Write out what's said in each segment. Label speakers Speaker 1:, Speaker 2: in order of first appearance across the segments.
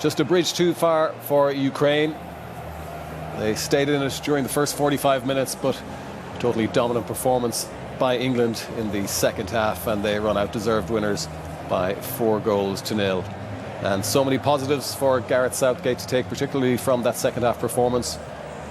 Speaker 1: Just a bridge too far for Ukraine. They stayed in it during the first 45 minutes, but totally dominant performance by England in the second half, and they run out deserved winners by 4-0. And so many positives for Gareth Southgate to take, particularly from that second half performance.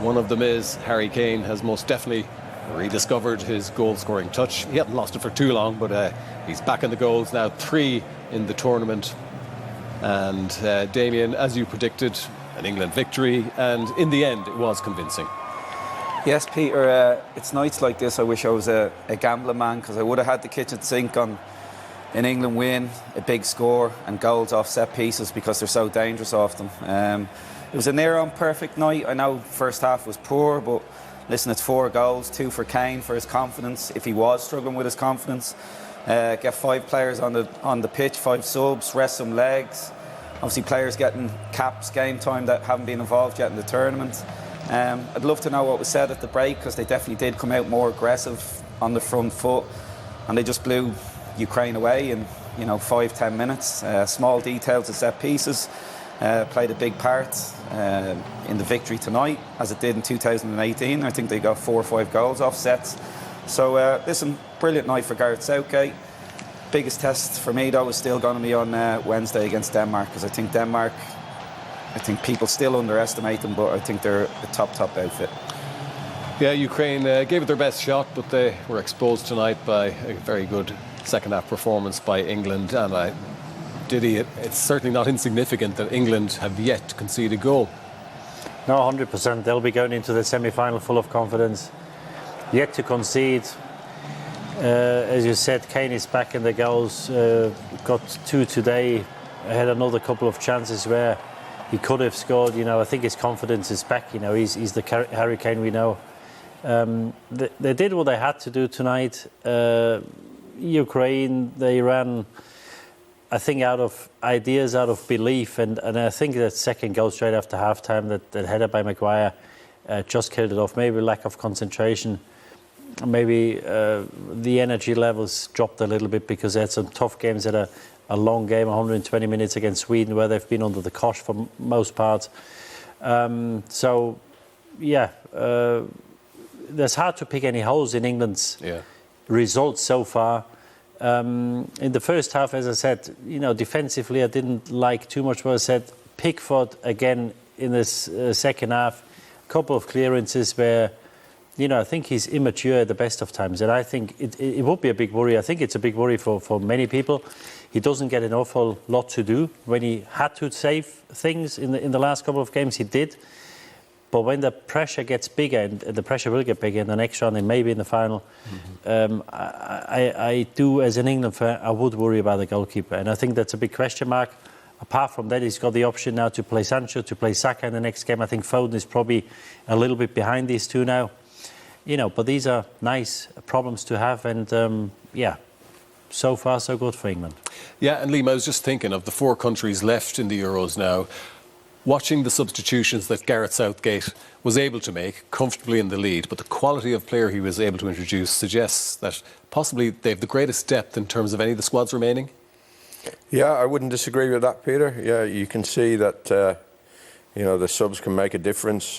Speaker 1: One of them is Harry Kane has most definitely rediscovered his goal-scoring touch. He hadn't lost it for too long, but he's back in the goals now, 3 in the tournament. And Damien, as you predicted, an England victory, and in the end it was convincing.
Speaker 2: Yes, Peter, it's nights like this I wish I was a gambling man, because I would have had the kitchen sink on an England win, a big score and goals off set pieces, because they're so dangerous off them. It was a near on perfect night. I know first half was poor, but listen, it's 4 goals, 2 for Kane for his confidence, if he was struggling with his confidence. Get 5 players on the pitch, 5 subs, rest some legs. Obviously players getting caps, game time, that haven't been involved yet in the tournament. I'd love to know what was said at the break, because they definitely did come out more aggressive on the front foot, and they just blew Ukraine away in 5-10 minutes. Small details of set pieces played a big part in the victory tonight, as it did in 2018. I think they got 4 or 5 goals off sets. So listen, brilliant night for Gareth Southgate. Biggest test for me though is still going to be on Wednesday against Denmark, because I think people still underestimate them, but I think they're a top outfit.
Speaker 1: Yeah, Ukraine gave it their best shot, but they were exposed tonight by a very good second half performance by England. And it's certainly not insignificant that England have yet to concede a goal.
Speaker 3: No, 100%. They'll be going into the semi-final full of confidence. Yet to concede. As you said, Kane is back in the goals. Got 2 today. Had another couple of chances where he could have scored. I think his confidence is back. He's the Harry Kane we know. They did what they had to do tonight. Ukraine, they ran, I think, out of ideas, out of belief, and I think that second goal straight after half-time, that header by Maguire, just killed it off. Maybe lack of concentration, maybe the energy levels dropped a little bit, because they had some tough games. They had a long game, 120 minutes against Sweden, where they've been under the cosh for most parts. So, yeah, there's hard to pick any holes in England's results so far. In the first half, as I said, defensively I didn't like too much what I said. Pickford again in this second half, a couple of clearances where, I think he's immature at the best of times, and I think it would be a big worry. I think it's a big worry for many people. He doesn't get an awful lot to do. When he had to save things in the last couple of games, he did. But when the pressure gets bigger, and the pressure will get bigger in the next round and maybe in the final, I do, as an England fan, I would worry about the goalkeeper. And I think that's a big question mark. Apart from that, he's got the option now to play Sancho, to play Saka in the next game. I think Foden is probably a little bit behind these two now. But these are nice problems to have. And, so far, so good for England.
Speaker 1: Yeah, and Liam, I was just thinking of the 4 countries left in the Euros now. Watching the substitutions that Gareth Southgate was able to make, comfortably in the lead, but the quality of player he was able to introduce suggests that possibly they have the greatest depth in terms of any of the squads remaining.
Speaker 4: Yeah, I wouldn't disagree with that, Peter. Yeah, you can see that, the subs can make a difference.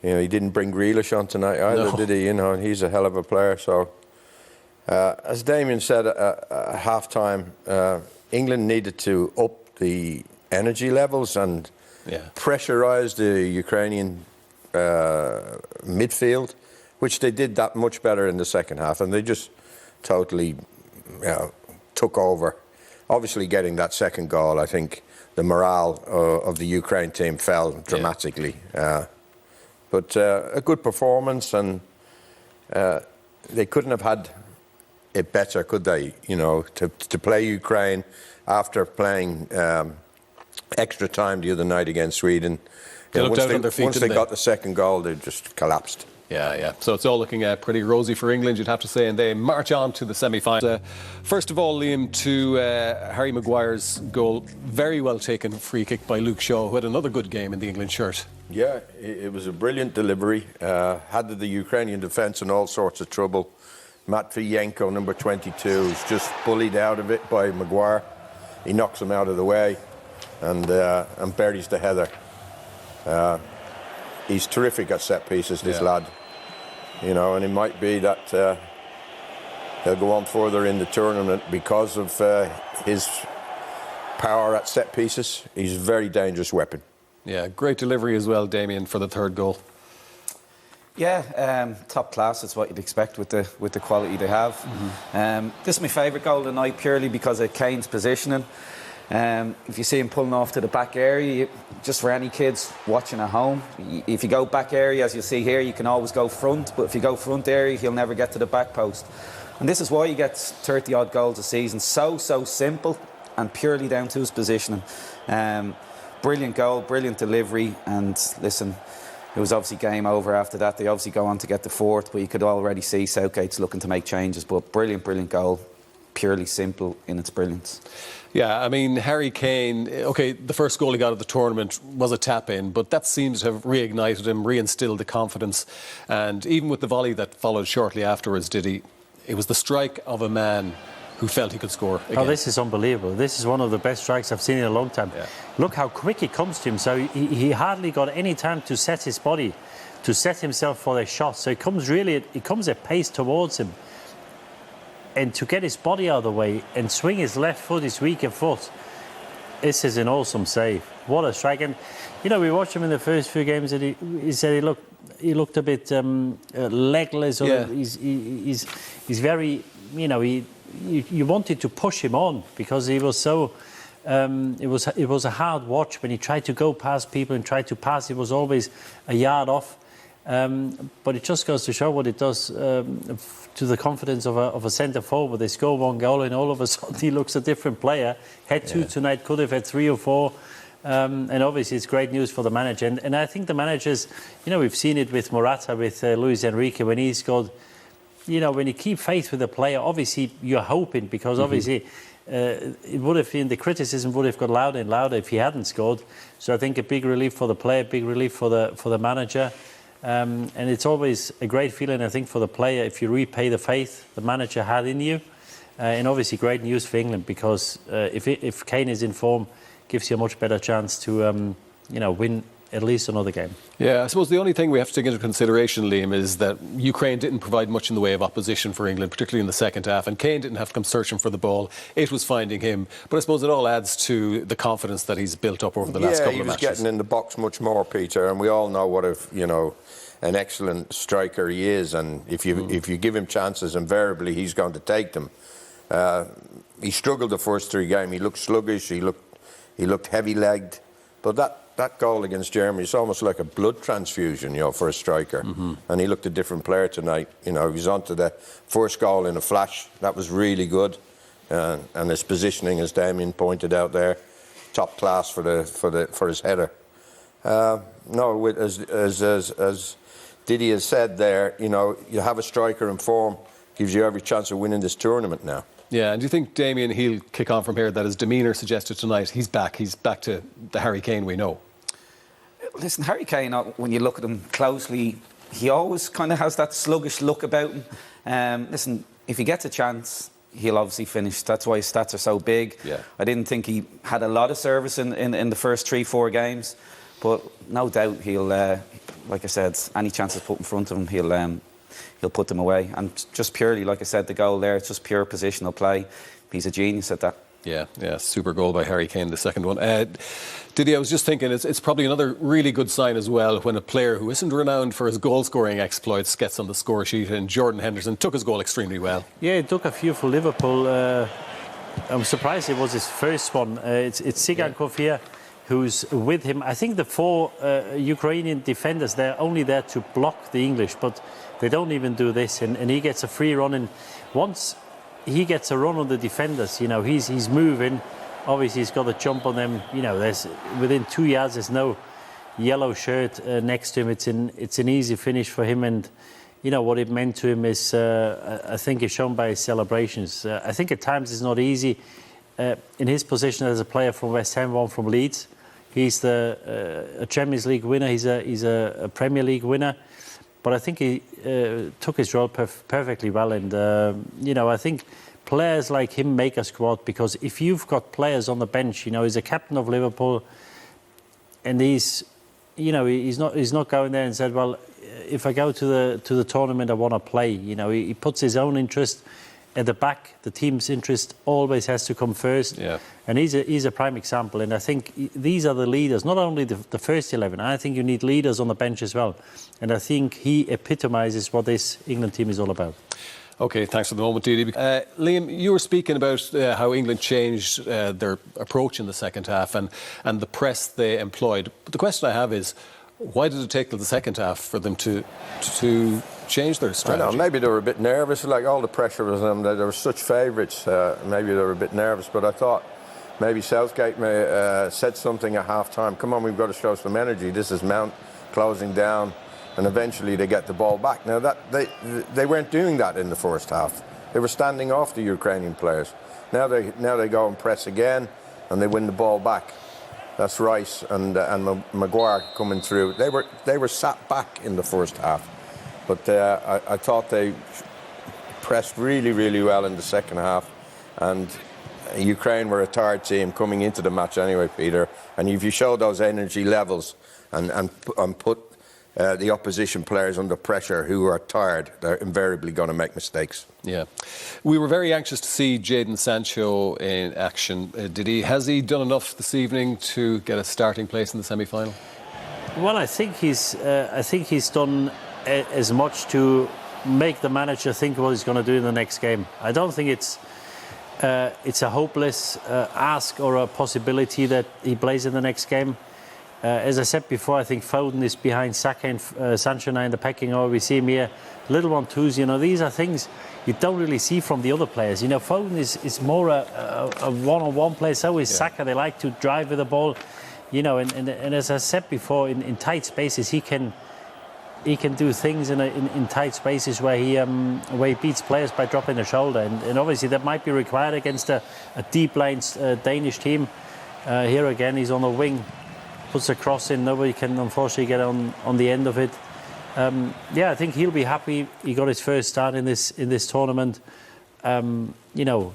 Speaker 4: He didn't bring Grealish on tonight either, did he? And he's a hell of a player. So, as Damien said at half-time, England needed to up the energy levels and pressurise the Ukrainian midfield, which they did that much better in the second half, and they just totally took over. Obviously, getting that second goal, I think the morale of the Ukraine team fell dramatically. But a good performance, and they couldn't have had it better, could they? To play Ukraine after playing extra time the other night against Sweden. Once they got the second goal, they just collapsed.
Speaker 1: Yeah. So it's all looking pretty rosy for England, you'd have to say, and they march on to the semi-final. First of all, Liam, to Harry Maguire's goal. Very well taken free kick by Luke Shaw, who had another good game in the England shirt.
Speaker 4: Yeah, it was a brilliant delivery. Had the Ukrainian defence in all sorts of trouble. Matviyenko, number 22, is just bullied out of it by Maguire. He knocks him out of the way. and buries the header. He's terrific at set pieces, this lad. You know, and it might be that he'll go on further in the tournament because of his power at set pieces. He's a very dangerous weapon.
Speaker 1: Yeah, great delivery as well, Damien, for the third goal.
Speaker 2: Yeah, top class. It's what you'd expect with the quality they have. This is my favourite goal of the night purely because of Kane's positioning. If you see him pulling off to the back area, just for any kids watching at home, if you go back area, as you'll see here, you can always go front, but if you go front area, he'll never get to the back post. And this is why he gets 30-odd goals a season. So simple and purely down to his positioning. Brilliant goal, brilliant delivery, and listen, it was obviously game over after that. They obviously go on to get the fourth, but you could already see Southgate's looking to make changes. But brilliant goal, purely simple in its brilliance.
Speaker 1: Yeah, I mean, Harry Kane, OK, the first goal he got of the tournament was a tap-in, but that seems to have reignited him, reinstilled the confidence. And even with the volley that followed shortly afterwards, it was the strike of a man who felt he could score again.
Speaker 3: Oh, this is unbelievable. This is one of the best strikes I've seen in a long time. Yeah. Look how quick he comes to him. So he hardly got any time to set his body, to set himself for the shot. So he comes at pace towards him. And to get his body out of the way and swing his left foot, his weaker foot, this is an awesome save. What a strike. And, you know, we watched him in the first few games and he said he looked a bit legless. Or
Speaker 1: yeah.
Speaker 3: He's very, you know, you wanted to push him on because he was so... it was a hard watch when he tried to go past people and tried to pass. He was always a yard off. But it just goes to show what it does to the confidence of a centre forward. They score one goal and all of a sudden he looks a different player. Had two tonight, could have had 3 or 4. And obviously it's great news for the manager. And I think the managers, you know, we've seen it with Morata, with Luis Enrique, when he scored. You know, when you keep faith with the player, obviously you're hoping, because obviously it would have been, the criticism would have got louder and louder if he hadn't scored. So I think a big relief for the player, big relief for the manager. And it's always a great feeling, I think, for the player if you repay the faith the manager had in you. And obviously great news for England, because if Kane is in form, gives you a much better chance to win at least another game.
Speaker 1: Yeah, I suppose the only thing we have to take into consideration, Liam, is that Ukraine didn't provide much in the way of opposition for England, particularly in the second half, and Kane didn't have to come searching for the ball. It was finding him. But I suppose it all adds to the confidence that he's built up over the last couple of matches.
Speaker 4: Yeah, he was getting in the box much more, Peter, and we all know what an excellent striker he is, and if you give him chances, invariably he's going to take them. He struggled the first 3 games. He looked sluggish. He looked heavy-legged, but that goal against Germany is almost like a blood transfusion, for a striker. And he looked a different player tonight. He was onto the first goal in a flash. That was really good, and his positioning, as Damien pointed out there, top class for his header. As Didier said there, you have a striker in form, gives you every chance of winning this tournament now.
Speaker 1: Yeah, and do you think, Damien, he'll kick on from here, that his demeanour suggested tonight, he's back to the Harry Kane we know?
Speaker 2: Listen, Harry Kane, when you look at him closely, he always kind of has that sluggish look about him. Listen, if he gets a chance, he'll obviously finish. That's why his stats are so big. Yeah. I didn't think he had a lot of service in the first 3-4 games, but no doubt he'll, like I said, any chances put in front of him, he'll put them away. And just purely, like I said, the goal there, it's just pure positional play. He's a genius at that.
Speaker 1: Yeah, super goal by Harry Kane, the second one. Diddy, I was just thinking, it's probably another really good sign as well when a player who isn't renowned for his goal-scoring exploits gets on the score sheet, and Jordan Henderson took his goal extremely well. Yeah,
Speaker 3: he took a few for Liverpool. I'm surprised it was his first one. It's Sigankov here who's with him. I think the 4 Ukrainian defenders, they're only there to block the English, but they don't even do this, and he gets a free run. And once he gets a run on the defenders, he's moving. Obviously, he's got to jump on them. There's within 2 yards, there's no yellow shirt next to him. It's an easy finish for him, and what it meant to him is, I think, is shown by his celebrations. I think at times it's not easy in his position as a player from West Ham, one from Leeds. He's a Champions League winner. He's a Premier League winner. But I think he took his role perfectly well, and I think players like him make a squad, because if you've got players on the bench, you know, he's a captain of Liverpool, and he's not going there and said, well, if I go to the tournament, I want to play. You know, he puts his own interest at the back. The team's interest always has to come first.
Speaker 1: Yeah.
Speaker 3: And he's a prime example. And I think these are the leaders, not only the first 11. I think you need leaders on the bench as well. And I think he epitomises what this England team is all about.
Speaker 1: OK, thanks for the moment, Didi. Liam, you were speaking about how England changed their approach in the second half and the press they employed. But the question I have is, why did it take till the second half for them to change their strategy?
Speaker 4: I know, maybe they were a bit nervous, like all the pressure was on them. They were such favourites. Maybe they were a bit nervous, but I thought maybe Southgate said something at half-time. Come on, we've got to show some energy. This is Mount closing down, and eventually they get the ball back. Now, they weren't doing that in the first half. They were standing off the Ukrainian players. Now they go and press again, and they win the ball back. That's Rice and Maguire coming through. They were sat back in the first half, but I thought they pressed really, really well in the second half. And Ukraine were a tired team coming into the match anyway, Peter. And if you show those energy levels and put the opposition players under pressure who are tired, they're invariably going to make mistakes.
Speaker 1: Yeah. We were very anxious to see Jadon Sancho in action. Has he done enough this evening to get a starting place in the semi-final?
Speaker 3: Well, I think he's done as much to make the manager think what he's going to do in the next game. I don't think it's a hopeless ask or a possibility that he plays in the next game. As I said before, I think Foden is behind Saka and Sancho now in the pecking order. We see him here, little 1-2s. You know, these are things you don't really see from the other players. You know, Foden is more a one-on-one player. So is Saka. They like to drive with the ball. You know, and as I said before, in tight spaces he can do things in tight spaces where he beats players by dropping the shoulder. And obviously that might be required against a deep-line Danish team. Here again, he's on the wing. Puts a cross in, nobody can unfortunately get on the end of it. I think he'll be happy he got his first start in this tournament. You know,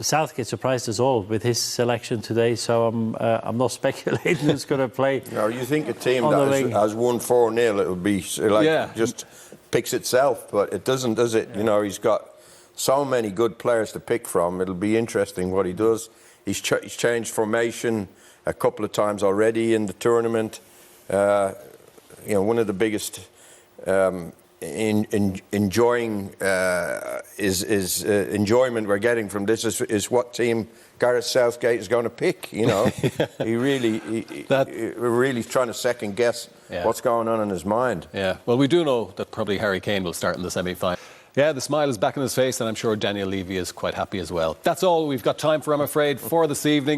Speaker 3: Southgate surprised us all with his selection today, so I'm not speculating who's going to play.
Speaker 4: No, you think a team that has won 4-0, it would be like just picks itself, but it doesn't, does it? Yeah. You know, he's got so many good players to pick from. It'll be interesting what he does. He's changed formation a couple of times already in the tournament. You know, one of the biggest enjoyment we're getting from this is what team Gareth Southgate is going to pick. You know, we're really trying to second guess what's going on in his mind.
Speaker 1: Yeah. Well, we do know that probably Harry Kane will start in the semi-final. Yeah, the smile is back on his face, and I'm sure Daniel Levy is quite happy as well. That's all we've got time for, I'm afraid, for this evening.